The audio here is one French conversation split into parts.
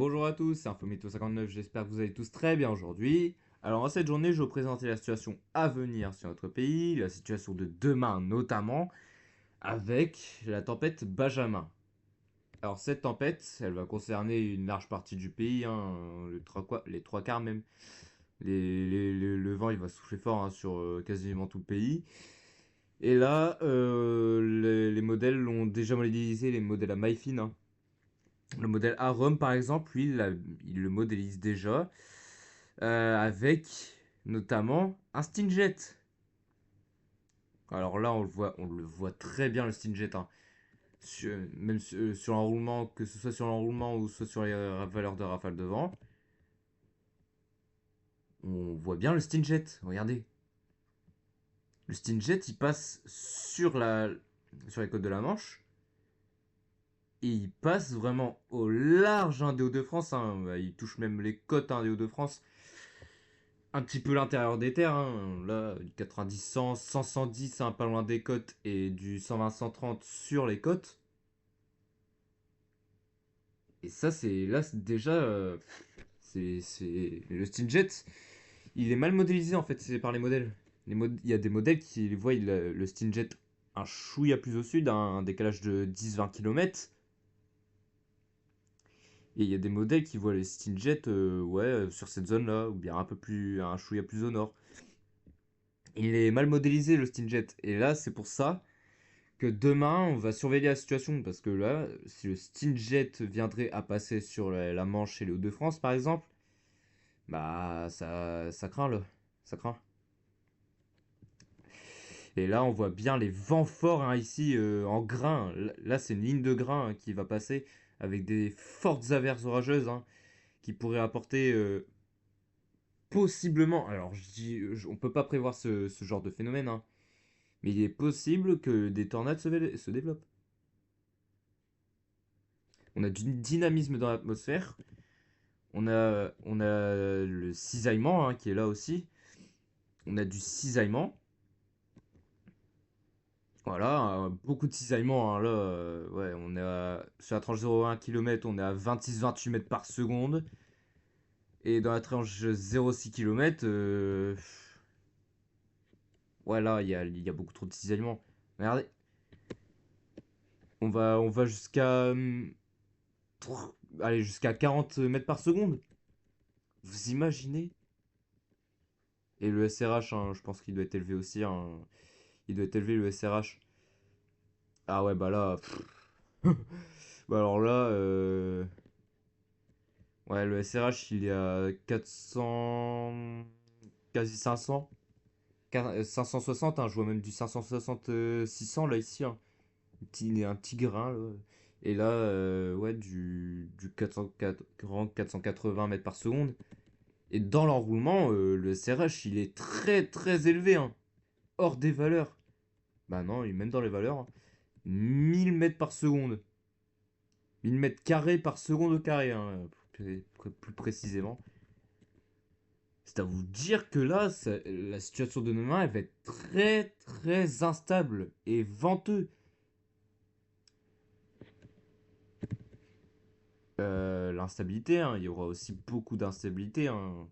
Bonjour à tous, c'est Infométéo59, j'espère que vous allez tous très bien aujourd'hui. Alors en cette journée, je vais vous présenter la situation à venir sur notre pays, la situation de demain notamment, avec la tempête Benjamin. Alors cette tempête, elle va concerner une large partie du pays, les trois quarts même. Le vent il va souffler fort sur quasiment tout le pays. Et là, les modèles ont déjà modélisé les modèles à maille fine, hein. Le modèle Arum, par exemple, lui, il le modélise déjà avec notamment un Stingjet. Alors là, on le voit très bien le Stingjet, hein. Même sur l'enroulement, que ce soit sur l'enroulement ou soit sur les valeurs de rafale de vent, on voit bien le Stingjet. Regardez, le Stingjet, il passe sur les côtes de la Manche et il passe vraiment au large, hein, des Hauts-de-France, hein. Il touche même les côtes, hein, des Hauts-de-France. Un petit peu l'intérieur des terres, hein. Là, du 90, 100, 100, 110, hein, pas loin des côtes, et du 120, 130 sur les côtes. Et ça, déjà, le Stingjet, il est mal modélisé en fait, c'est par les modèles. Il y a des modèles qui voient le Stingjet un chouïa plus au sud, un décalage de 10-20 km. Et il y a des modèles qui voient les Stingjet, sur cette zone-là, ou bien un chouïa plus au nord. Il est mal modélisé le Stingjet. Et là, c'est pour ça que demain, on va surveiller la situation. Parce que là, si le Stingjet viendrait à passer sur la Manche et les Hauts-de-France, par exemple, bah, ça craint, là. Ça craint. Et là, on voit bien les vents forts, hein, ici, en grain. Là, c'est une ligne de grain, hein, qui va passer avec des fortes averses orageuses, hein, qui pourraient apporter possiblement. Alors, on peut pas prévoir ce genre de phénomène, hein, mais il est possible que des tornades se développent. On a du dynamisme dans l'atmosphère. On a le cisaillement, hein, qui est là aussi. On a du cisaillement. Voilà, beaucoup de cisaillement, hein, là. Ouais, sur la tranche 0,1 km, on est à 26-28 mètres par seconde. Et dans la tranche 0,6 km, ouais, là, il y a beaucoup trop de cisaillement. Regardez, on va jusqu'à 40 mètres par seconde. Vous imaginez? Et le SRH, hein, je pense qu'il doit être élevé aussi, hein. Il doit être élevé le SRH. Ah ouais, bah là. Bah alors là, ouais, le SRH il est à 400, quasi 500. 560, hein, je vois même du 560, 600 là ici, hein. Un petit grain là. Et là, ouais, du 440, 480 mètres par seconde. Et dans l'enroulement, le SRH il est très très élevé, hein. Hors des valeurs. Bah non, il est même dans les valeurs, hein. 1000 mètres par seconde. 1000 mètres carrés par seconde au carré, hein, plus précisément. C'est à vous dire que là, la situation de demain, elle va être très très instable et venteuse. L'instabilité, hein, il y aura aussi beaucoup d'instabilité, hein.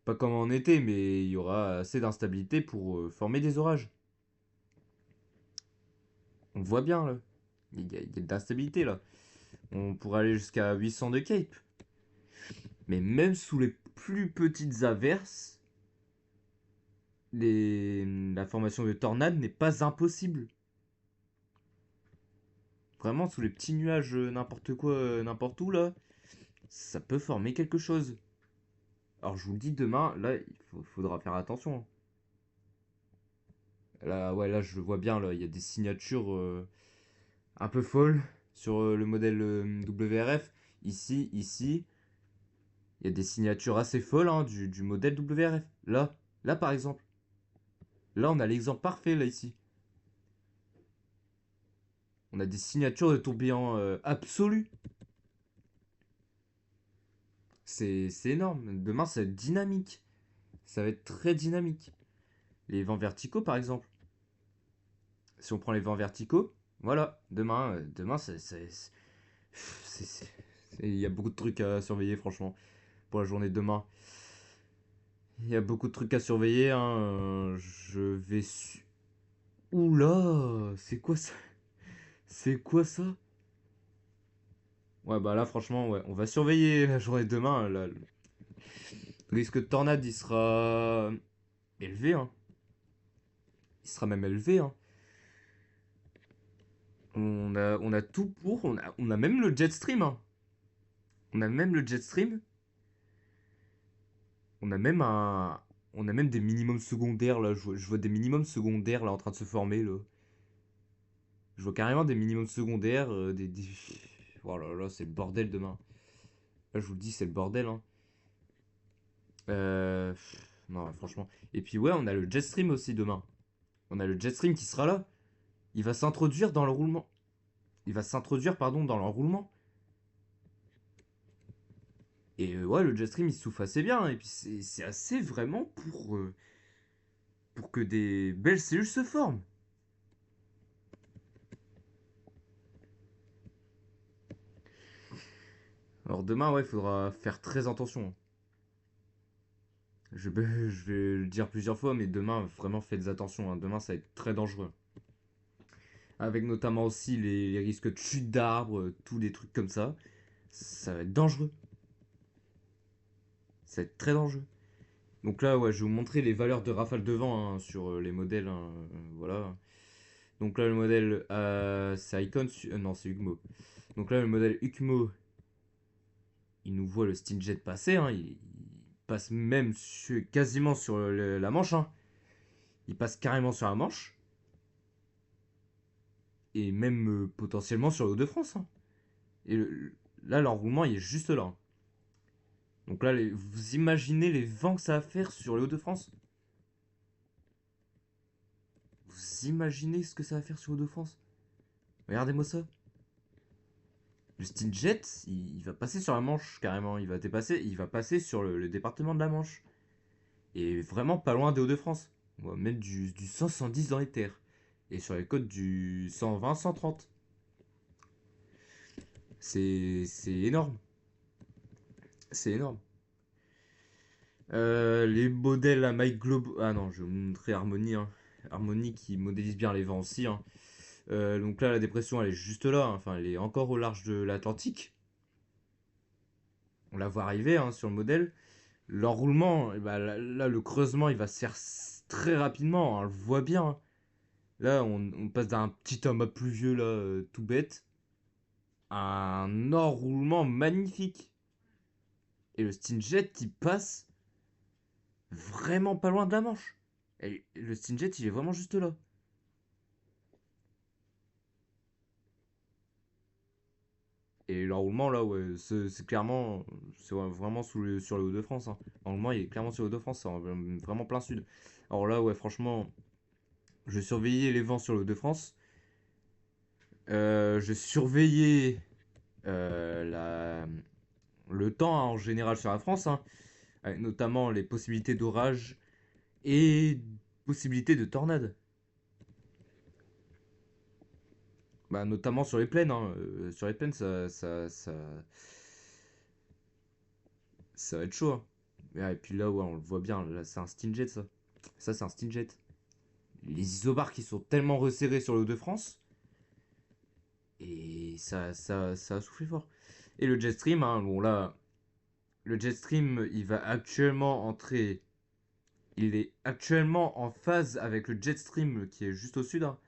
Pas comme en été, mais il y aura assez d'instabilité pour former des orages. On voit bien là. Il y a de l'instabilité là. On pourrait aller jusqu'à 800 de Cape. Mais même sous les plus petites averses, la formation de tornades n'est pas impossible. Vraiment, sous les petits nuages, n'importe quoi, n'importe où, là, ça peut former quelque chose. Alors, je vous le dis, demain, là, faudra faire attention, hein. Là, ouais, là, je le vois bien, là, il y a des signatures un peu folles sur le modèle WRF. Ici, il y a des signatures assez folles, hein, du modèle WRF. Là, par exemple. Là, on a l'exemple parfait, là, ici. On a des signatures de tourbillons absolus. C'est énorme. Demain, ça va être dynamique. Ça va être très dynamique. Les vents verticaux, par exemple. Si on prend les vents verticaux, voilà, demain, Il y a beaucoup de trucs à surveiller, franchement, pour la journée de demain. Il y a beaucoup de trucs à surveiller, hein. Je vais Oula, c'est quoi ça? C'est quoi ça? Ouais, bah là, franchement, ouais, on va surveiller la journée de demain. Là, le risque de tornade, il sera élevé, hein. Il sera même élevé, hein. On a tout pour. On a même le jet stream, hein. On a même le jet stream. On a même un. On a même des minimums secondaires là. Je vois des minimums secondaires là en train de se former là. Je vois carrément des minimums secondaires. Oh là là, c'est le bordel demain. Là, je vous le dis, c'est le bordel, hein. Non, franchement. Et puis, ouais, on a le jet stream aussi demain. On a le jet stream qui sera là. Il va s'introduire dans le roulement. Il va s'introduire, pardon, dans le roulement. Et ouais, le jet stream il souffle assez bien, hein. Et puis c'est assez vraiment pour que des belles cellules se forment. Alors demain, ouais, il faudra faire très attention. Je vais le dire plusieurs fois, mais demain, vraiment faites attention, hein. Demain, ça va être très dangereux. Avec notamment aussi les risques de chute d'arbres, tous les trucs comme ça. Ça va être dangereux. Ça va être très dangereux. Donc là, ouais, je vais vous montrer les valeurs de rafale de vent, hein, sur les modèles, hein, voilà. Donc là, le modèle, c'est Icon, non, c'est Hugmo. Donc là, le modèle Hugmo, il nous voit le Stingjet passer, hein. Il passe même quasiment sur la Manche, hein. Il passe carrément sur la Manche. Et même potentiellement sur le Hauts-de-France, hein. Et là, l'enroulement, il est juste là, hein. Donc là, vous imaginez les vents que ça va faire sur les Hauts-de-France? Vous imaginez ce que ça va faire sur les Hauts-de-France? Regardez-moi ça. Le Stingjet, il va passer sur la Manche, carrément. Il va passer sur le département de la Manche. Et vraiment pas loin des Hauts-de-France. On va mettre du 110 dans les terres. Et sur les côtes du 120, 130. C'est énorme. C'est énorme. Les modèles à Mike Globe. Ah non, je vais vous montrer Harmony, hein. Harmony qui modélise bien les vents aussi, hein. Donc là, la dépression, elle est juste là, hein. Enfin, elle est encore au large de l'Atlantique. On la voit arriver, hein, sur le modèle. L'enroulement, eh ben, là, le creusement, il va se faire très rapidement, hein. On le voit bien, hein. Là, on passe d'un petit amas pluvieux, là, tout bête, à un enroulement magnifique. Et le Stingjet, il passe vraiment pas loin de la Manche. Et le Stingjet, il est vraiment juste là. Et l'enroulement, là, ouais, c'est clairement, c'est vraiment sur le Hauts-de-France, hein. L'enroulement, il est clairement sur le Hauts-de-France, c'est vraiment plein sud. Alors là, ouais, franchement, je surveillais les vents sur le Hauts-de-France. Je surveillais le temps, hein, en général sur la France, hein, avec notamment les possibilités d'orage et possibilités de tornades. Bah, notamment sur les plaines, hein. Sur les plaines, ça va être chaud, hein. Et puis là, ouais, on le voit bien, là, c'est un Stingjet, ça. Ça, c'est un Stingjet. Les isobars qui sont tellement resserrés sur le Hauts-de-France, et ça a soufflé fort. Et le Jetstream, hein, bon là, le Jetstream, il est actuellement en phase avec le Jetstream qui est juste au sud, hein.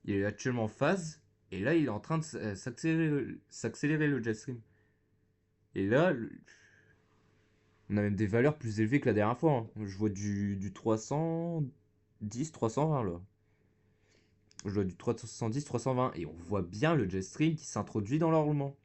Il est actuellement en phase. Et là, il est en train de s'accélérer le Jetstream. Et là, on a même des valeurs plus élevées que la dernière fois, hein. Je vois du 310, 320 là. Je vois du 310, 320. Et on voit bien le Jetstream qui s'introduit dans l'enroulement.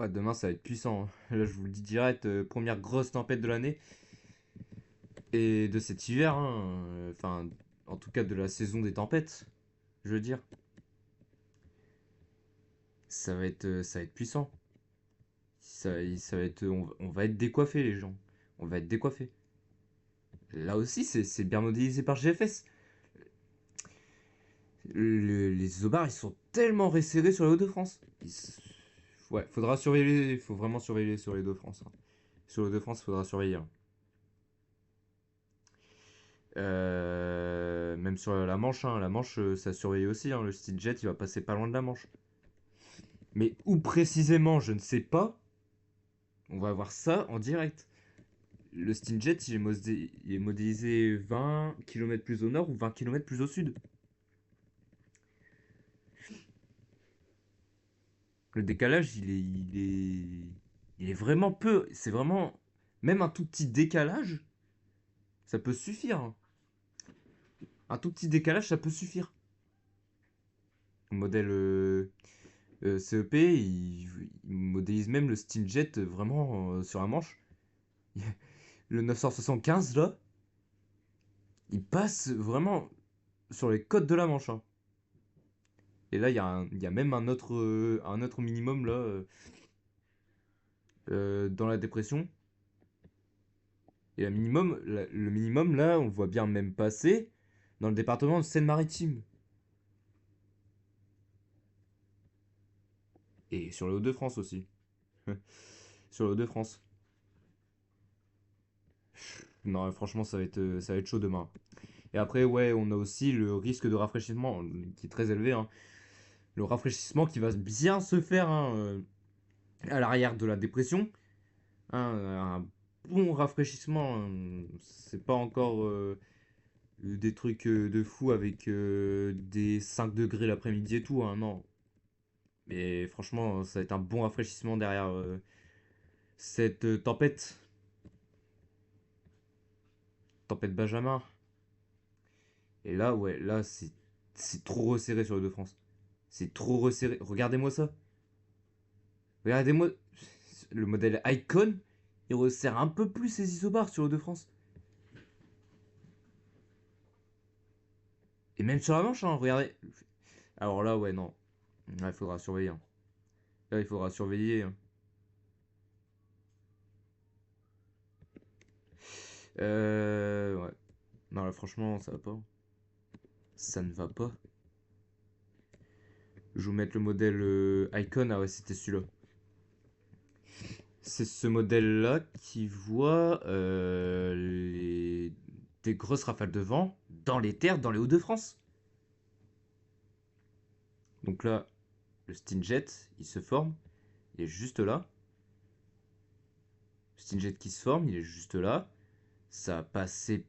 Ouais, demain, ça va être puissant, hein. Là, je vous le dis direct, première grosse tempête de l'année. Et de cet hiver, hein. Enfin, en tout cas de la saison des tempêtes, je veux dire. Ça va être puissant. Ça va être, on va être décoiffés, les gens. On va être décoiffés. Là aussi, c'est bien modélisé par GFS. Les isobars, ils sont tellement resserrés sur les Hauts-de-France. Ouais, faudra surveiller, faut vraiment surveiller sur les Hauts-de-France, hein. Sur les Hauts-de-France, faudra surveiller, hein. Même sur la Manche, hein. La Manche, ça surveille aussi, hein. Le Steamjet, il va passer pas loin de la Manche. Mais où précisément, je ne sais pas. On va voir ça en direct. Le Steamjet, il est modélisé 20 km plus au nord ou 20 km plus au sud. Le décalage, il est vraiment peu. C'est vraiment, même un tout petit décalage, ça peut suffire, hein. Un tout petit décalage, ça peut suffire. Le modèle CEP, il modélise même le Steamjet vraiment sur la Manche. Le 975 là, il passe vraiment sur les côtes de la Manche, hein. Et là, il y a même un autre minimum là, dans la dépression. Et le minimum là, on le voit bien même passer dans le département de Seine-Maritime. Et sur les Hauts-de-France aussi. Sur les Hauts-de-France. Non, franchement, ça va être chaud demain. Et après, ouais, on a aussi le risque de rafraîchissement qui est très élevé, hein. Le rafraîchissement qui va bien se faire, hein, à l'arrière de la dépression, hein. Un bon rafraîchissement, hein. C'est pas encore des trucs de fou avec des 5 degrés l'après-midi et tout, hein, non. Mais franchement, ça va être un bon rafraîchissement derrière cette tempête Benjamin. Et là, ouais, là, c'est trop resserré sur le de France. C'est trop resserré. Regardez-moi ça. Regardez-moi. Le modèle Icon, il resserre un peu plus ses isobars sur le de France. Et même sur la manche, hein, regardez. Alors là, ouais, non. Là, il faudra surveiller, hein. Là, il faudra surveiller, hein. Ouais. Non, là, franchement, ça va pas. Ça ne va pas. Je vais vous mettre le modèle Icon. Ah ouais, c'était celui-là. C'est ce modèle-là qui voit des grosses rafales de vent dans les terres, dans les Hauts-de-France. Donc là, le Stingjet, il se forme, il est juste là. Le Stingjet qui se forme, il est juste là. Ça a passé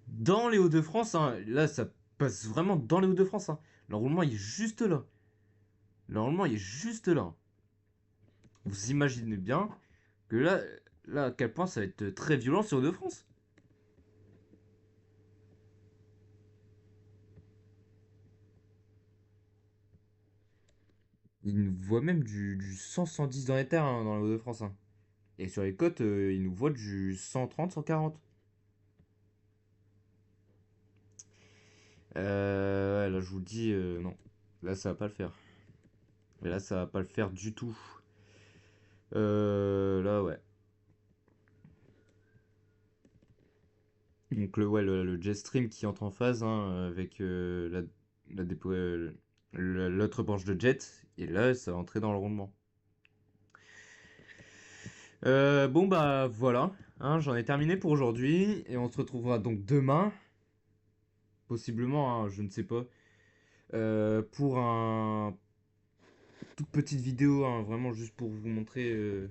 dans les Hauts-de-France, hein. Là, ça passe vraiment dans les Hauts-de-France, hein. L'enroulement, il est juste là. L'enroulement, il est juste là. Vous imaginez bien que là, à quel point ça va être très violent sur les Hauts-de-France. Il nous voit même du 100-110 dans les terres, hein, dans les Hauts-de-France, hein. Et sur les côtes, il nous voit du 130-140. Ouais, là, je vous le dis, non. Là, ça va pas le faire. Et là, ça va pas le faire du tout. Là, ouais. Donc, le Jetstream qui entre en phase, hein, avec l'autre branche de jet. Et là, ça va entrer dans le rondement. Bon, bah voilà, hein, j'en ai terminé pour aujourd'hui. Et on se retrouvera donc demain. Possiblement, hein, je ne sais pas. Pour un toute petite vidéo, hein, vraiment juste pour vous montrer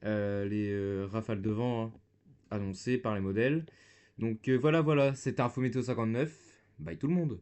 les rafales de vent, hein, annoncées par les modèles. Donc voilà, c'était Info Météo 59. Bye tout le monde.